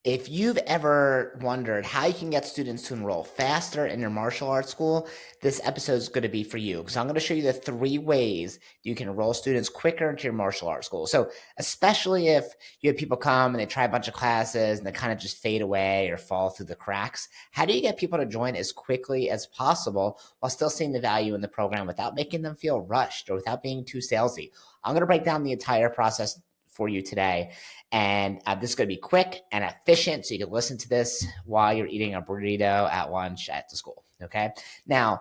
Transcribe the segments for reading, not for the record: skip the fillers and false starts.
If you've ever wondered how you can get students to enroll faster in your martial arts school, this episode is going to be for you because I'm going to show you the 3 ways you can enroll students quicker into your martial arts school. So, especially if you have people come and they try a bunch of classes and they kind of just fade away or fall through the cracks, how do you get people to join as quickly as possible while still seeing the value in the program without making them feel rushed or without being too salesy? I'm going to break down the entire process for you today. And this is going to be quick and efficient, so you can listen to this while you're eating a burrito at lunch at the school. Okay. Now,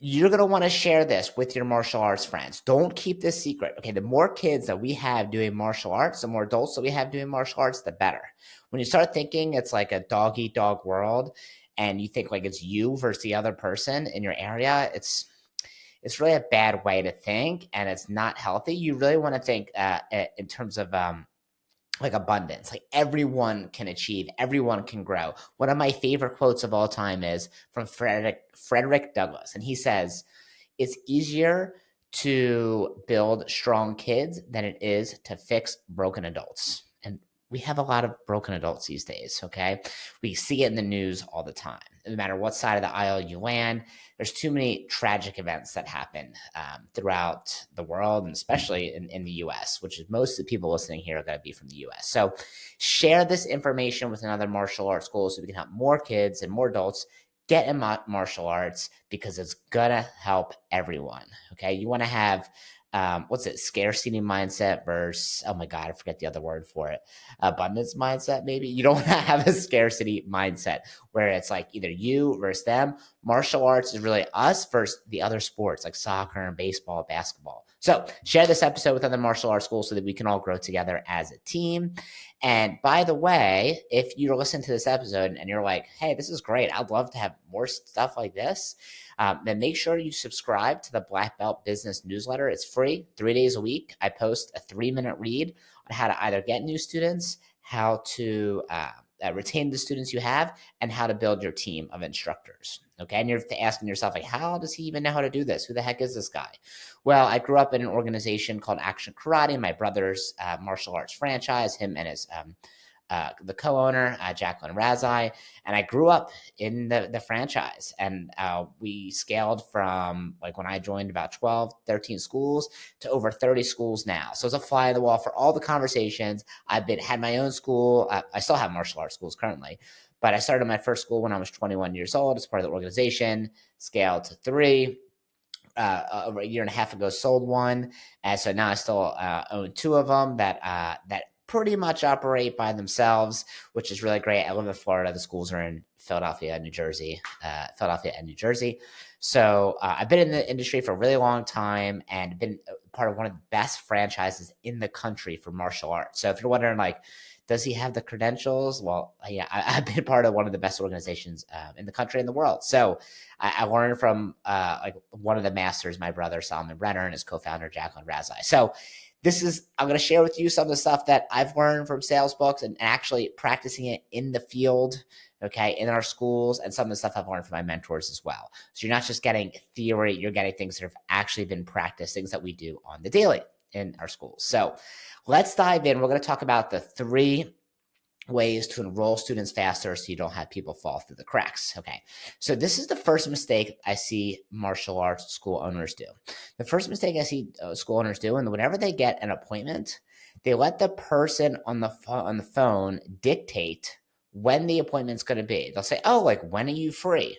you're going to want to share this with your martial arts friends. Don't keep this secret. Okay. The more kids that we have doing martial arts, the more adults that we have doing martial arts, the better. When you start thinking it's like a dog eat dog world and you think like it's you versus the other person in your area, it's really a bad way to think and it's not healthy. You really want to think in terms of like abundance, like everyone can achieve, everyone can grow. One of my favorite quotes of all time is from Frederick Douglass, and he says, "It's easier to build strong kids than it is to fix broken adults." And we have a lot of broken adults these days, okay? We see it in the news all the time. No matter what side of the aisle you land, there's too many tragic events that happen throughout the world, and especially in the US, which is most of the people listening here are going to be from the US. So share this information with another martial arts school so we can help more kids and more adults get in martial arts because it's gonna help everyone. Okay, you want to have what's it, scarcity mindset versus, oh my god, I forget the other word for it, abundance mindset. Maybe you don't want to have a scarcity mindset where it's like either you versus them. Martial arts is really us versus the other sports like soccer and baseball, basketball. So share this episode with other martial arts schools so that we can all grow together as a team. And by the way, if you're listening to this episode and you're like, hey, this is great, I'd love to have more stuff like this, then make sure you subscribe to the Black Belt Business newsletter. It's free, 3 days a week. I post a 3-minute read on how to either get new students, how to retain the students you have, and how to build your team of instructors. Okay, and you're asking yourself, like, how does he even know how to do this? Who the heck is this guy? Well, I grew up in an organization called Action Karate, my brother's martial arts franchise, him and his the co-owner, Jacqueline Razai, and I grew up in the franchise. And we scaled from, like, when I joined, about 12, 13 schools to over 30 schools now. So it's a fly on the wall for all the conversations. Had my own school. I still have martial arts schools currently, but I started my first school when I was 21 years old as part of the organization, scaled to 3. Over a year and a half ago, sold one, and so now I still own 2 of them that pretty much operate by themselves, which is really great. I live in Florida. The schools are in Philadelphia, New Jersey, Philadelphia and New Jersey. So I've been in the industry for a really long time and been part of one of the best franchises in the country for martial arts. So if you're wondering, like, does he have the credentials? Well, yeah, I've been part of one of the best organizations in the country and the world. So I learned from like one of the masters, my brother Solomon Brenner, and his co-founder Jacqueline Razai. So I'm going to share with you some of the stuff that I've learned from sales books and actually practicing it in the field, okay, in our schools, and some of the stuff I've learned from my mentors as well. So you're not just getting theory, you're getting things that have actually been practiced, things that we do on the daily in our schools. So let's dive in. We're going to talk about the 3 ways to enroll students faster so you don't have people fall through the cracks. Okay, so this is the first mistake I see martial arts school owners do. The first mistake I see school owners do, and whenever they get an appointment, they let the person on the phone dictate when the appointment's going to be. They'll say, "Oh, like, when are you free?"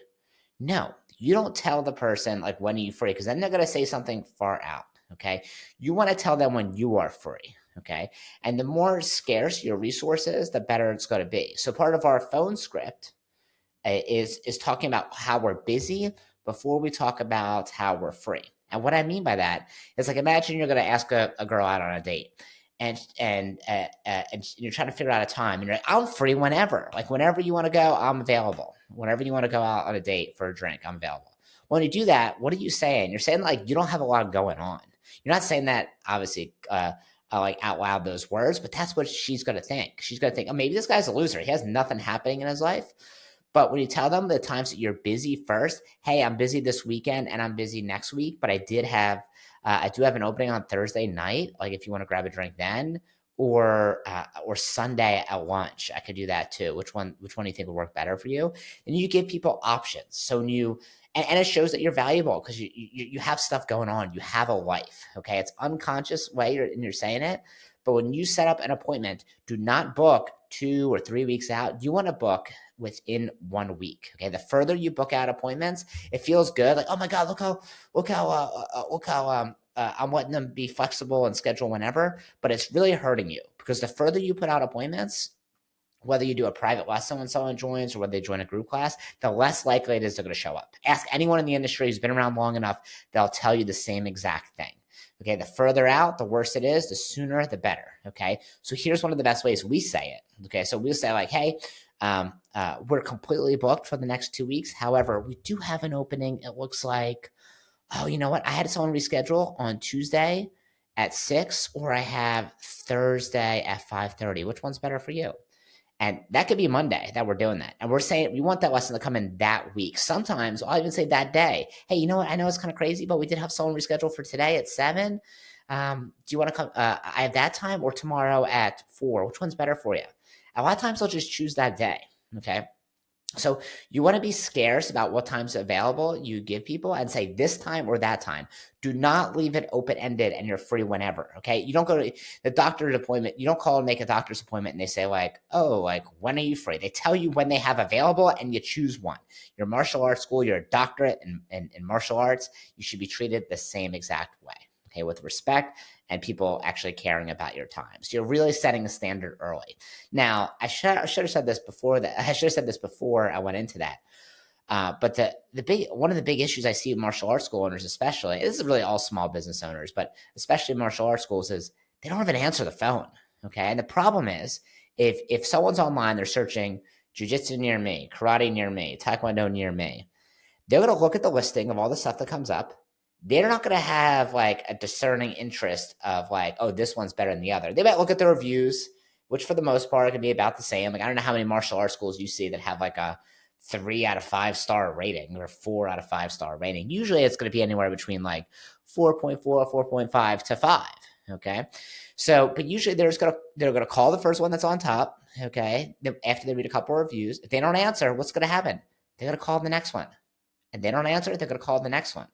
No, you don't tell the person, like, when are you free, because then they're going to say something far out. Okay, you want to tell them when you are free. Okay, and the more scarce your resources, the better it's going to be. So part of our phone script is talking about how we're busy before we talk about how we're free. And what I mean by that is, like, imagine you're going to ask a girl out on a date, and you're trying to figure out a time, and you're like, I'm free whenever, like, whenever you want to go, I'm available. Whenever you want to go out on a date for a drink, I'm available. When you do that, what are you saying? You're saying, like, you don't have a lot going on. You're not saying that, obviously, like, out loud, those words, but that's what she's going to think. She's going to think, oh, maybe this guy's a loser. He has nothing happening in his life. But when you tell them the times that you're busy first, hey, I'm busy this weekend and I'm busy next week, but I do have an opening on Thursday night. Like, if you want to grab a drink then, or Sunday at lunch. I could do that too. Which one do you think would work better for you? And you give people options. So when you and it shows that you're valuable because you have stuff going on. You have a life. Okay, it's unconscious way you're saying it, but when you set up an appointment, do not book 2 or 3 weeks out. You want to book within 1 week. Okay, the further you book out appointments, it feels good. Like, oh my God, look how I'm letting them be flexible and schedule whenever, but it's really hurting you because the further you put out appointments, whether you do a private lesson when someone joins or whether they join a group class, the less likely it is they're going to show up. Ask anyone in the industry who's been around long enough, they'll tell you the same exact thing. Okay, the further out, the worse it is, the sooner, the better. Okay, so here's one of the best ways we say it. Okay, so we'll say like, hey, we're completely booked for the next 2 weeks. However, we do have an opening. It looks like, oh, you know what? I had someone reschedule on Tuesday at 6, or I have Thursday at 5:30. Which one's better for you? And that could be Monday that we're doing that. And we're saying we want that lesson to come in that week. Sometimes I'll even say that day, hey, you know what? I know it's kind of crazy, but we did have someone rescheduled for today at 7. Do you want to come? I have that time or tomorrow at 4. Which one's better for you? A lot of times I'll just choose that day. Okay. So you want to be scarce about what time's available you give people and say this time or that time. Do not leave it open-ended and you're free whenever, okay? You don't go to the doctor's appointment. You don't call and make a doctor's appointment and they say like, oh, like when are you free? They tell you when they have available and you choose one. Your martial arts school, you're a doctorate in martial arts. You should be treated the same exact way, okay, with respect and people actually caring about your time. So you're really setting a standard early. Now, I should have said this before that. I should have said this before I went into that. But one of the big issues I see with martial arts school owners, especially, this is really all small business owners, but especially martial arts schools, is they don't even answer the phone. Okay, and the problem is if someone's online, they're searching jujitsu near me, karate near me, taekwondo near me. They're going to look at the listing of all the stuff that comes up. They're not going to have like a discerning interest of like, oh, this one's better than the other. They might look at the reviews, which for the most part can be about the same. Like, I don't know how many martial arts schools you see that have like a 3 out of 5 star rating or 4 out of 5 star rating. Usually it's going to be anywhere between like 4.4, 4.5 to 5. Okay. So, but usually they're going to call the first one that's on top. Okay. After they read a couple of reviews, if they don't answer, what's going to happen? They're going to call the next one. And they don't answer, they're going to call the next one.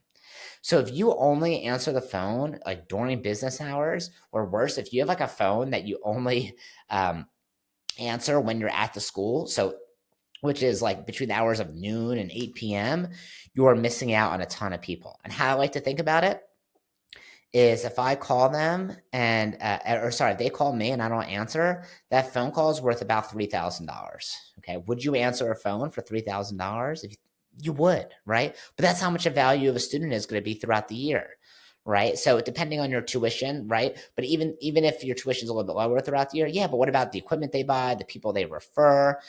So if you only answer the phone like during business hours, or worse, if you have like a phone that you only answer when you're at the school, so which is like between the hours of noon and 8 p.m., you are missing out on a ton of people. And how I like to think about it is if I call them and, if they call me and I don't answer, that phone call is worth about $3,000. Okay. Would you answer a phone for $3,000? If you would, right? But that's how much a value of a student is going to be throughout the year, right? So depending on your tuition, right? But even if your tuition is a little bit lower throughout the year, yeah, but what about the equipment they buy, the people they refer,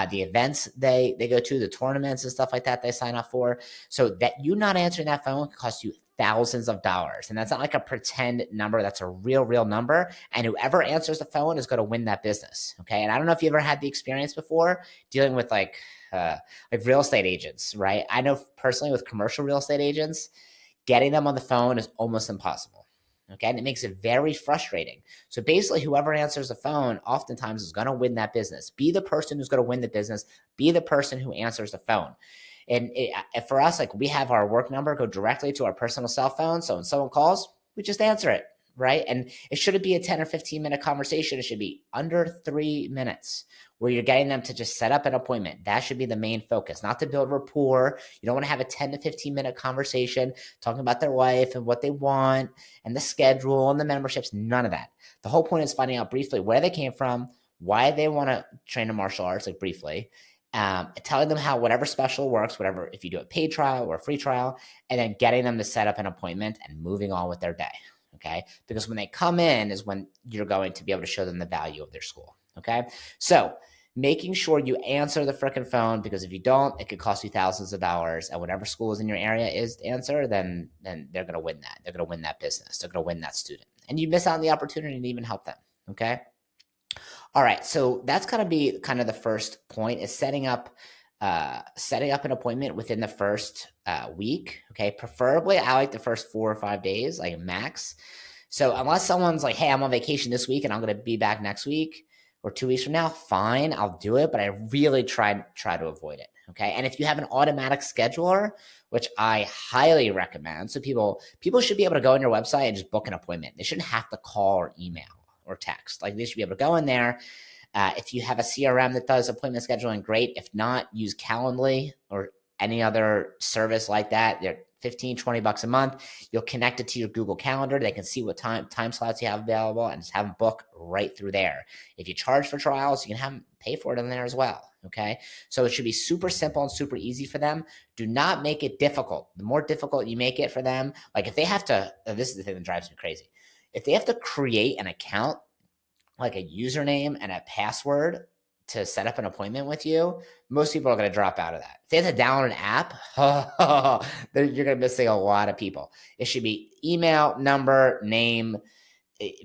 the events they go to, the tournaments and stuff like that they sign up for? So that you not answering that phone could cost you thousands of dollars. And that's not like a pretend number. That's a real number. And whoever answers the phone is going to win that business. Okay. And I don't know if you ever had the experience before dealing with like real estate agents, right? I know personally with commercial real estate agents, getting them on the phone is almost impossible. Okay. And it makes it very frustrating. So basically, whoever answers the phone oftentimes is going to win that business. Be the person who's going to win the business. Be the person who answers the phone. And for us, like we have our work number go directly to our personal cell phone. So when someone calls, we just answer it, right? And it shouldn't be a 10 or 15 minute conversation. It should be under 3 minutes where you're getting them to just set up an appointment. That should be the main focus, not to build rapport. You don't want to have a 10 to 15 minute conversation talking about their life and what they want and the schedule and the memberships, none of that. The whole point is finding out briefly where they came from, why they want to train in martial arts, like briefly, telling them how whatever special works, whatever, if you do a paid trial or a free trial, and then getting them to set up an appointment and moving on with their day. Okay. Because when they come in is when you're going to be able to show them the value of their school. Okay. So making sure you answer the frickin' phone, because if you don't, it could cost you thousands of dollars. And whatever school is in your area is to answer, then they're going to win that. They're going to win that business. They're going to win that student. And you miss out on the opportunity to even help them. Okay. All right, so that's going to be kind of the first point, is setting up an appointment within the first week. Okay, preferably I like the first 4 or 5 days, like max, So unless someone's like, hey, I'm on vacation this week and I'm going to be back next week or 2 weeks from now, fine, I'll do it. But I really try to avoid it. Okay. And if you have an automatic scheduler, which I highly recommend, so people should be able to go on your website and just book an appointment. They shouldn't have to call or email or text. Like they should be able to go in there. If you have a CRM that does appointment scheduling, great. If not, use Calendly or any other service like that. They're 15, $20 a month. You'll connect it to your Google Calendar. They can see what time slots you have available and just have them book right through there. If you charge for trials, you can have them pay for it in there as well. Okay. So it should be super simple and super easy for them. Do not make it difficult. The more difficult you make it for them, like if they have to, this is the thing that drives me crazy. If they have to create an account, like a username and a password to set up an appointment with you, most people are going to drop out of that. If they have to download an app, you're going to be missing a lot of people. It should be email, number, name,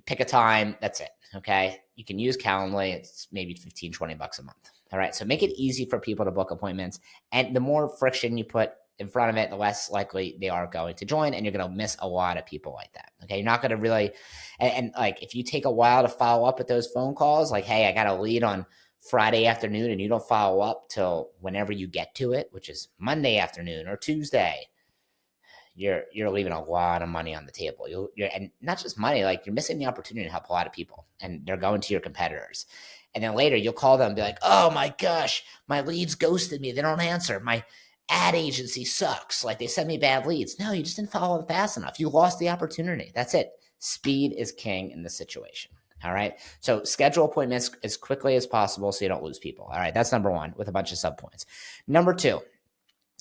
pick a time. That's it. Okay. You can use Calendly. It's maybe 15, $20 a month. All right. So make it easy for people to book appointments. And the more friction you put in front of it, the less likely they are going to join, and you're going to miss a lot of people like that. Okay. You're not going to really, and like if you take a while to follow up with those phone calls, like, hey, I got a lead on Friday afternoon and you don't follow up till whenever you get to it, which is Monday afternoon or Tuesday, you're leaving a lot of money on the table. You're and not just money, like you're missing the opportunity to help a lot of people, and they're going to your competitors. And then later you'll call them and be like, oh my gosh, my leads ghosted me. They don't answer. My ad agency sucks. Like they sent me bad leads. No, you just didn't follow them fast enough. You lost the opportunity. That's it. Speed is king in this situation. All right. So schedule appointments as quickly as possible so you don't lose people. All right. That's number one with a bunch of subpoints. Number two,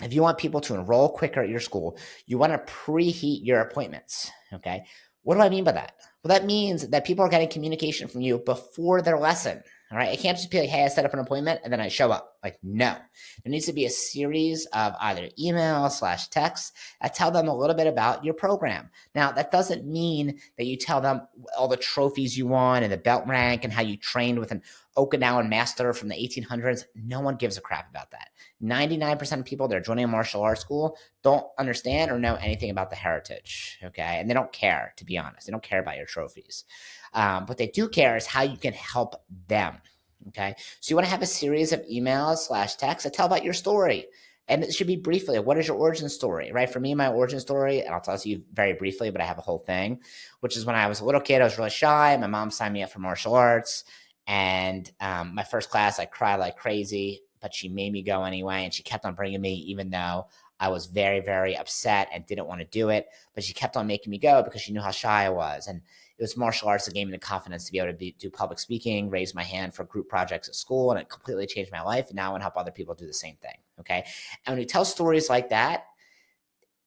if you want people to enroll quicker at your school, you want to preheat your appointments. Okay. What do I mean by that? Well, that means that people are getting communication from you before their lesson. All right. It can't just be like, hey, I set up an appointment and then I show up. Like, no. There needs to be a series of either email/texts that tell them a little bit about your program. Now, that doesn't mean that you tell them all the trophies you won and the belt rank and how you trained with an Okinawan master from the 1800s. No one gives a crap about that. 99% of people that are joining a martial arts school don't understand or know anything about the heritage, okay? And they don't care, to be honest. They don't care about your trophies. What they do care is how you can help them, okay? So you want to have a series of emails/texts that tell about your story. And it should be briefly, what is your origin story, right? For me, my origin story, and I'll tell you very briefly, but I have a whole thing, which is when I was a little kid, I was really shy. My mom signed me up for martial arts. And my first class, I cried like crazy, but she made me go anyway. And she kept on bringing me, even though I was very, very upset and didn't want to do it. But she kept on making me go because she knew how shy I was. And it was martial arts that gave me the confidence to be able to do public speaking, raise my hand for group projects at school. And it completely changed my life. And now I want to help other people do the same thing. Okay. And when you tell stories like that,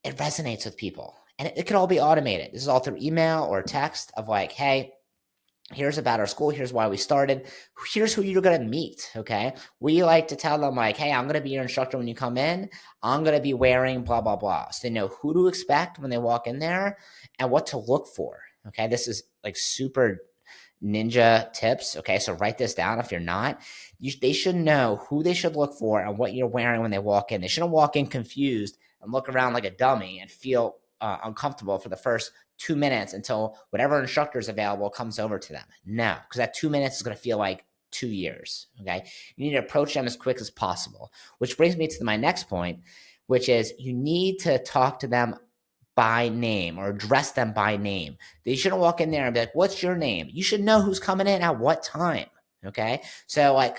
it resonates with people. And it could all be automated. This is all through email or text of like, hey, here's about our school. Here's why we started. Here's who you're going to meet. Okay. We like to tell them like, hey, I'm going to be your instructor when you come in. I'm going to be wearing blah, blah, blah. So they know who to expect when they walk in there and what to look for. Okay. This is like super ninja tips. Okay. So write this down. If you're not, they should know who they should look for and what you're wearing when they walk in. They shouldn't walk in confused and look around like a dummy and feel uncomfortable for the first 2 minutes until whatever instructor is available comes over to them. No, because that 2 minutes is going to feel like 2 years. Okay. You need to approach them as quick as possible, which brings me to my next point, which is you need to talk to them by name or address them by name. They shouldn't walk in there and be like, what's your name? You should know who's coming in at what time. Okay. So like,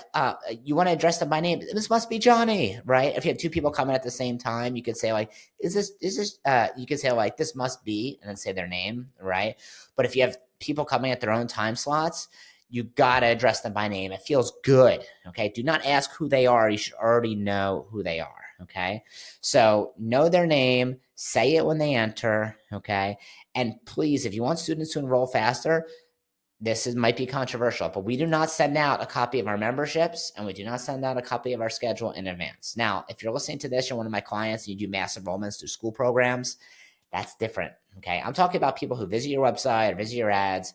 you want to address them by name. This must be Johnny, right? If you have two people coming at the same time, you could say like, you could say like, this must be, and then say their name. Right. But if you have people coming at their own time slots, you got to address them by name. It feels good. Okay. Do not ask who they are. You should already know who they are. Okay. So know their name, say it when they enter. Okay. And please, if you want students to enroll faster, might be controversial, but we do not send out a copy of our memberships and we do not send out a copy of our schedule in advance. Now, if you're listening to this, you're one of my clients and you do mass enrollments through school programs, that's different. Okay. I'm talking about people who visit your website or visit your ads.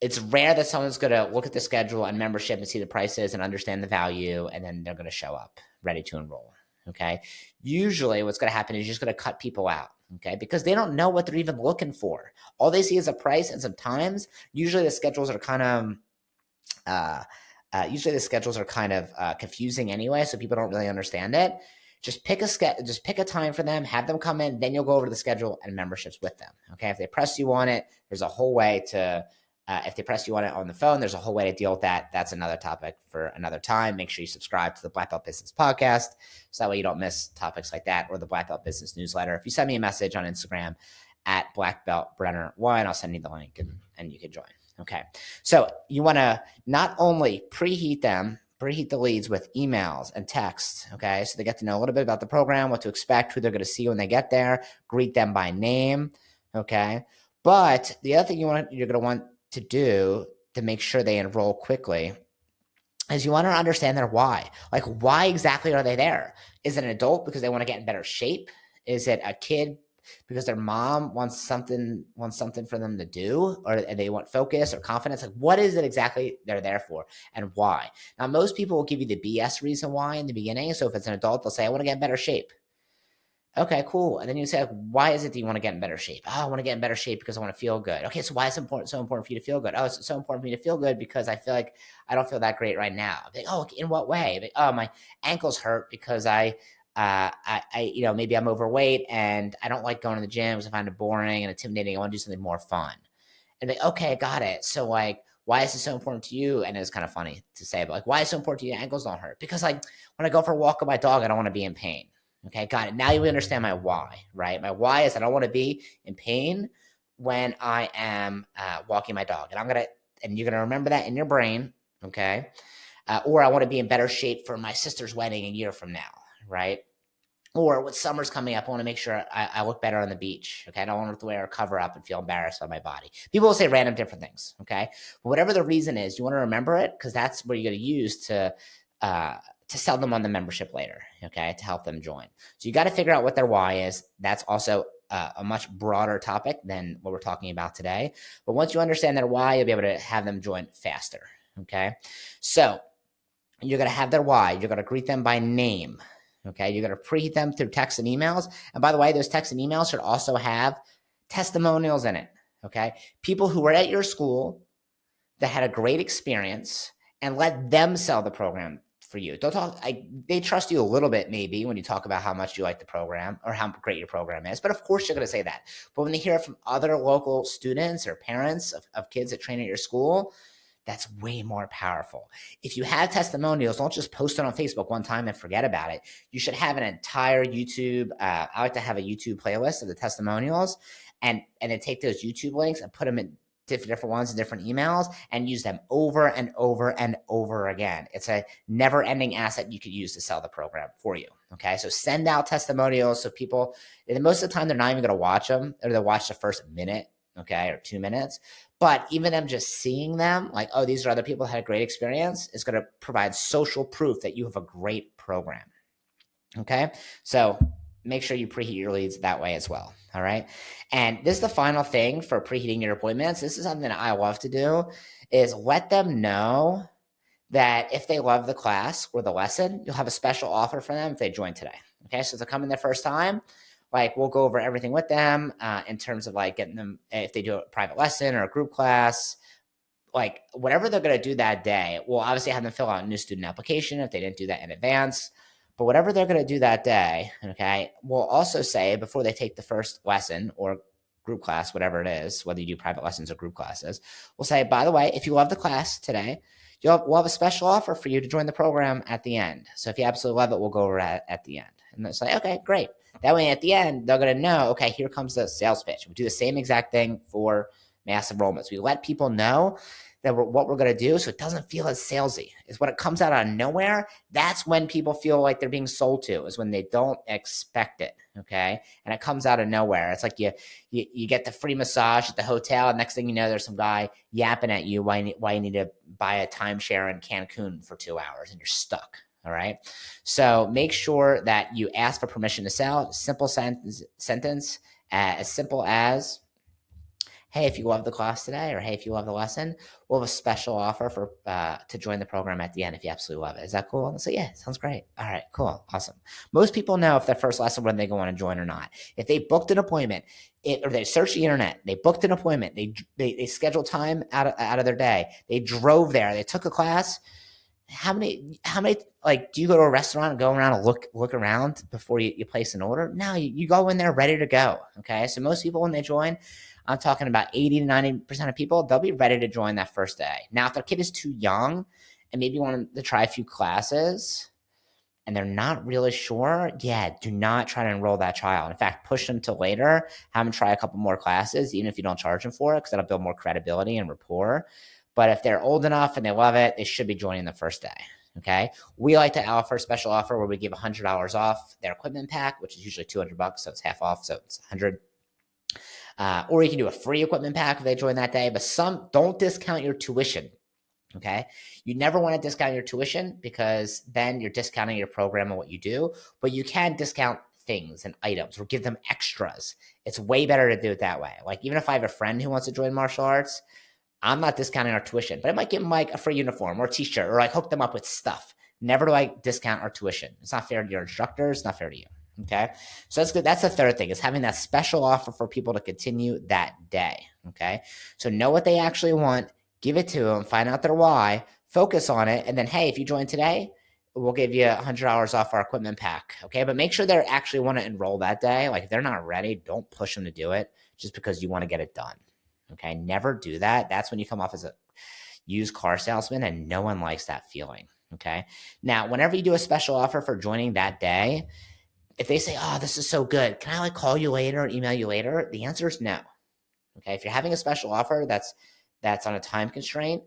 It's rare that someone's going to look at the schedule and membership and see the prices and understand the value, and then they're going to show up ready to enroll. Okay. Usually what's going to happen is you're just going to cut people out. okay? Because they don't know what they're even looking for. All they see is a price, and sometimes, usually the schedules are kind of uh, confusing anyway, so people don't really understand it. Just pick a time for them, have them come in, then you'll go over to the schedule and memberships with them. Okay, if they press you on it, there's a whole way to. If they press you on it on the phone, there's a whole way to deal with that. That's another topic for another time. Make sure you subscribe to the Black Belt Business Podcast, so that way you don't miss topics like that, or the Black Belt Business Newsletter. If you send me a message on Instagram at Black Belt Brenner 1, I'll send you the link and you can join. Okay, so you want to not only preheat the leads with emails and texts, okay, so they get to know a little bit about the program, what to expect, who they're going to see when they get there, greet them by name, okay, but the other thing you're going to want to do to make sure they enroll quickly is you want to understand their why. Like, why exactly are they there? Is it an adult because they want to get in better shape? Is it a kid because their mom wants something for them to do, or they want focus or confidence? Like, what is it exactly they're there for, and why? Now, most people will give you the BS reason why in the beginning. So if it's an adult, they'll say, I want to get in better shape. Okay, cool. And then you say, like, why is it that you want to get in better shape? Oh, I want to get in better shape because I want to feel good. Okay, so why is it so important for you to feel good? Oh, it's so important for me to feel good because I feel like I don't feel that great right now. Like, oh, in what way? Like, oh, my ankles hurt because maybe I'm overweight and I don't like going to the gym because I find it boring and intimidating. I want to do something more fun. And they, okay, got it. So like, why is it so important to you? And it's kind of funny to say, but like, why is it so important to you? Your ankles don't hurt? Because like when I go for a walk with my dog, I don't want to be in pain. Okay, got it. Now you understand my why, right? My why is I don't want to be in pain when I am walking my dog, and you're gonna remember that in your brain, okay? Or I want to be in better shape for my sister's wedding a year from now, right? Or when summer's coming up, I want to make sure I look better on the beach. Okay, I don't want to wear a cover up and feel embarrassed by my body. People will say random different things. Okay, but whatever the reason is, you want to remember it because that's what you're going to use to sell them on the membership later. Okay, to help them join. So you got to figure out what their why is. That's also a much broader topic than what we're talking about today. But once you understand their why, you'll be able to have them join faster. Okay, so you're going to have their why. You're going to greet them by name. Okay, you're going to preheat them through text and emails. And by the way, those texts and emails should also have testimonials in it. Okay, people who were at your school that had a great experience, and let them sell the program for you. Don't talk. They trust you a little bit maybe when you talk about how much you like the program or how great your program is. But of course you're going to say that. But when they hear it from other local students or parents of kids that train at your school, that's way more powerful. If you have testimonials, don't just post it on Facebook one time and forget about it. You should have an entire YouTube. I like to have a YouTube playlist of the testimonials, and then take those YouTube links and put them in different ones in different emails and use them over and over and over again. It's a never-ending asset you could use to sell the program for you. Okay, so send out testimonials so people, and most of the time, they're not even going to watch them, or they'll watch the first minute, okay, or 2 minutes. But even them just seeing them, like, oh, these are other people that had a great experience, is going to provide social proof that you have a great program. Okay, so make sure you preheat your leads that way as well. All right, and this is the final thing for preheating your appointments. This is something that I love to do, is let them know that if they love the class or the lesson, you'll have a special offer for them if they join today. Okay, so if they come in their first time, like, we'll go over everything with them in terms of like getting them, if they do a private lesson or a group class, like whatever they're going to do that day. We'll obviously have them fill out a new student application if they didn't do that in advance. But whatever they're going to do that day, okay, we'll also say before they take the first lesson or group class, whatever it is, whether you do private lessons or group classes, we'll say, by the way, if you love the class today, we'll have a special offer for you to join the program at the end. So if you absolutely love it, we'll go over at the end. And it's like, okay, great. That way at the end, they're going to know, okay, here comes the sales pitch. We do the same exact thing for mass enrollments. We let people know that what we're going to do so it doesn't feel as salesy. Is when it comes out of nowhere, that's when people feel like they're being sold to, is when they don't expect it, okay? And it comes out of nowhere. It's like you get the free massage at the hotel, and next thing you know, there's some guy yapping at you why you need to buy a timeshare in Cancun for 2 hours, and you're stuck. All right. So make sure that you ask for permission to sell. Simple sentence, as simple as, hey, if you love the class today, or hey, if you love the lesson, we'll have a special offer for to join the program at the end if you absolutely love it. Is that cool? And so yeah, sounds great. All right, cool, awesome. Most people know if their first lesson whether they go on to join or not. If they booked an appointment, or they searched the internet, they booked an appointment, they scheduled time out of their day, they drove there, they took a class. How many like do you go to a restaurant and go around and look around before you place an order? No, you go in there ready to go. Okay. So most people when they join, I'm talking about 80 to 90% of people, they'll be ready to join that first day. Now, if their kid is too young and maybe want to try a few classes and they're not really sure, yeah, do not try to enroll that child. In fact, push them to later, have them try a couple more classes, even if you don't charge them for it, because that'll build more credibility and rapport. But if they're old enough and they love it, they should be joining the first day. Okay. We like to offer a special offer where we give $100 off their equipment pack, which is usually $200. So it's half off. So it's 100. Or you can do a free equipment pack if they join that day, but some don't discount your tuition. Okay. You never want to discount your tuition because then you're discounting your program and what you do, but you can discount things and items or give them extras. It's way better to do it that way. Like even if I have a friend who wants to join martial arts, I'm not discounting our tuition, but I might give them like a free uniform or a t-shirt or like hook them up with stuff. Never do I discount our tuition. It's not fair to your instructor. It's not fair to you. Okay. So that's good. That's the third thing is having that special offer for people to continue that day. Okay. So know what they actually want, give it to them, find out their why, focus on it. And then, hey, if you join today, we'll give you $100 off our equipment pack. Okay. But make sure they actually want to enroll that day. Like if they're not ready, don't push them to do it just because you want to get it done. Okay. Never do that. That's when you come off as a used car salesman and no one likes that feeling. Okay. Now, whenever you do a special offer for joining that day, if they say, oh, this is so good, can I like call you later or email you later? The answer is no. Okay. If you're having a special offer that's on a time constraint,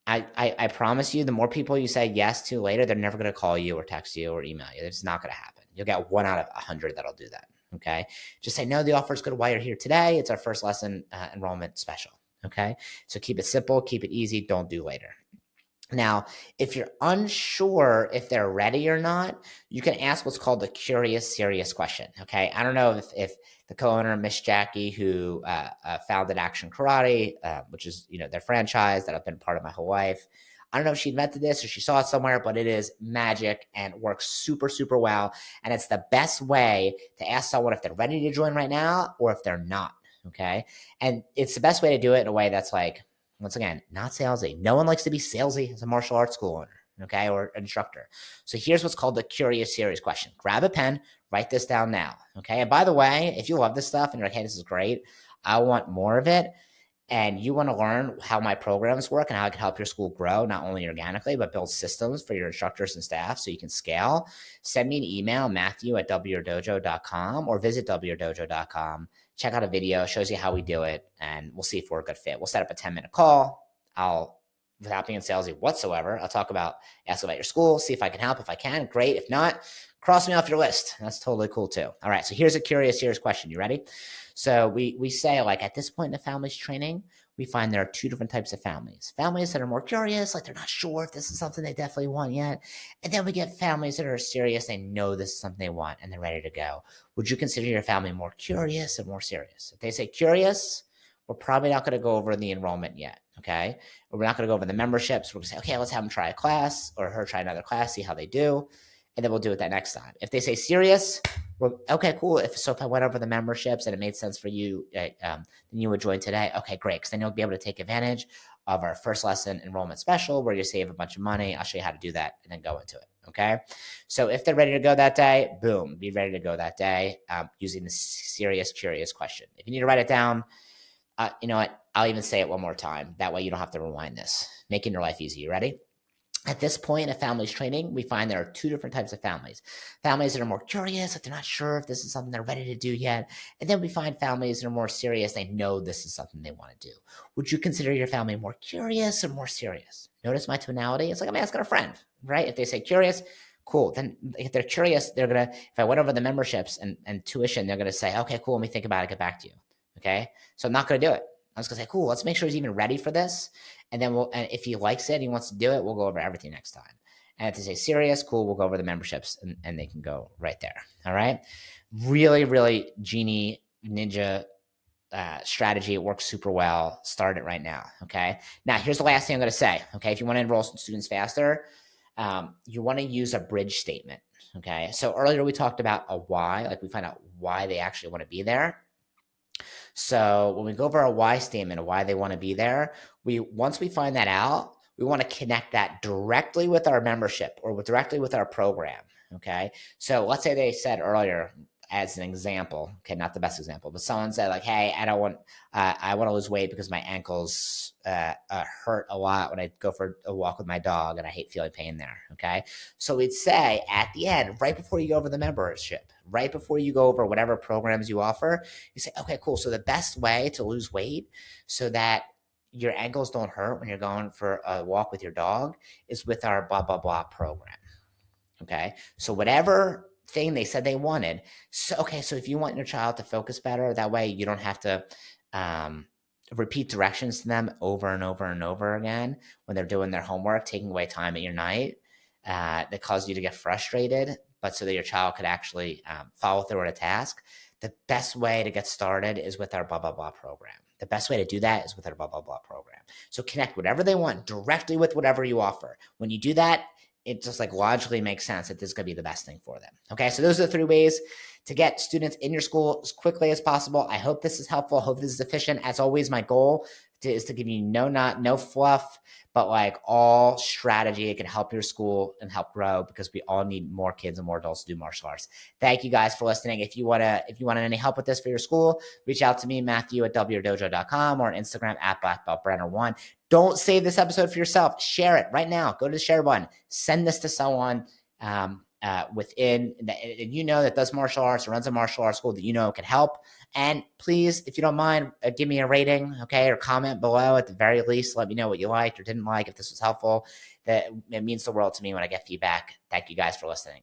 I promise you, the more people you say yes to later, they're never going to call you or text you or email you. It's not going to happen. You'll get 1 out of 100 that'll do that. Okay. Just say, no, the offer is good while you're here today. It's our first lesson enrollment special. Okay. So keep it simple, keep it easy. Don't do later. Now, if you're unsure if they're ready or not, you can ask what's called the curious, serious question. Okay. I don't know if the co-owner, Miss Jackie, who founded Action Karate, which is, their franchise that I've been part of my whole life. I don't know if she invented this or she saw it somewhere, but it is magic and works super, super well. And it's the best way to ask someone if they're ready to join right now or if they're not. Okay. And it's the best way to do it in a way that's like, once again, not salesy. No one likes to be salesy as a martial arts school owner, okay, or instructor. So here's what's called the curious series question. Grab a pen, write this down now, okay? And by the way, if you love this stuff and you're like, hey, this is great, I want more of it, and you want to learn how my programs work and how I can help your school grow, not only organically, but build systems for your instructors and staff so you can scale, send me an email, matthew@wyourdojo.com, or visit wyourdojo.com. Check out a video, shows you how we do it, and we'll see if we're a good fit. We'll set up a 10-minute call. Without being salesy whatsoever, ask about your school, see if I can help. If I can, great. If not, cross me off your list. That's totally cool too. All right, so here's a curious, serious question. You ready? So we say, like, at this point in the family's training, we find there are 2 different types of families. Families that are more curious, like they're not sure if this is something they definitely want yet. And then we get families that are serious, they know this is something they want, and they're ready to go. Would you consider your family more curious or more serious? If they say curious, we're probably not going to go over the enrollment yet, okay? Or we're not going to go over the memberships. We're going to say, okay, let's have them try a class or her try another class, see how they do, and then we'll do it that next time. If they say serious, well, okay, cool. If I went over the memberships and it made sense for you, then you would join today. Okay, great, because then you'll be able to take advantage of our first lesson enrollment special where you save a bunch of money. I'll show you how to do that and then go into it, okay? So if they're ready to go that day, boom, be ready to go that day using the serious, curious question. If you need to write it down, you know what? I'll even say it one more time. That way you don't have to rewind this. Making your life easy. You ready? At this point in family's training, we find there are 2 different types of families. Families that are more curious, that they're not sure if this is something they're ready to do yet. And then we find families that are more serious. They know this is something they want to do. Would you consider your family more curious or more serious? Notice my tonality. It's like I'm asking a friend, right? If they say curious, cool. Then if they're curious, they're going to, if I went over the memberships and tuition, they're going to say, okay, cool. Let me think about it. Get back to you. Okay. So I'm not going to do it. I was going to say, cool, let's make sure he's even ready for this. And then and if he likes it and he wants to do it, we'll go over everything next time. And if they say serious, cool, we'll go over the memberships and they can go right there. All right. Really, really genie ninja strategy. It works super well. Start it right now. Okay. Now, here's the last thing I'm going to say. Okay. If you want to enroll students faster, you want to use a bridge statement. Okay. So earlier we talked about a why, like we find out why they actually want to be there. So when we go over a why statement of why they want to be there, once we find that out, we want to connect that directly with our membership or directly with our program. Okay. So let's say they said earlier, as an example, okay, not the best example, but someone said like, "Hey, I want to lose weight because my ankles hurt a lot when I go for a walk with my dog, and I hate feeling pain there." Okay, so we'd say at the end, right before you go over the membership, right before you go over whatever programs you offer, you say, "Okay, cool. So the best way to lose weight so that your ankles don't hurt when you're going for a walk with your dog is with our blah blah blah program." Okay. So whatever thing they said they wanted. So, okay. So if you want your child to focus better, that way you don't have to um, repeat directions to them over and over and over again when they're doing their homework, taking away time at your night that cause you to get frustrated, but so that your child could actually follow through on a task. The best way to get started is with our blah, blah, blah program. The best way to do that is with our blah, blah, blah program. So connect whatever they want directly with whatever you offer. When you do that, it just like logically makes sense that this is going to be the best thing for them. Okay, so those are the 3 ways to get students in your school as quickly as possible. I hope this is helpful. I hope this is efficient. As always, my goal is to give you no fluff, but like all strategy. It can help your school and help grow because we all need more kids and more adults to do martial arts. Thank you guys for listening. If you want any help with this for your school, reach out to me, Matthew at wdojo.com, or on Instagram at blackbeltbrenner1. Don't save this episode for yourself. Share it right now. Go to the share button. Send this to someone within you know that does martial arts or runs a martial arts school that you know can help. And please, if you don't mind, give me a rating, okay, or comment below at the very least. Let me know what you liked or didn't like, if this was helpful. That it means the world to me when I get feedback. Thank you guys for listening.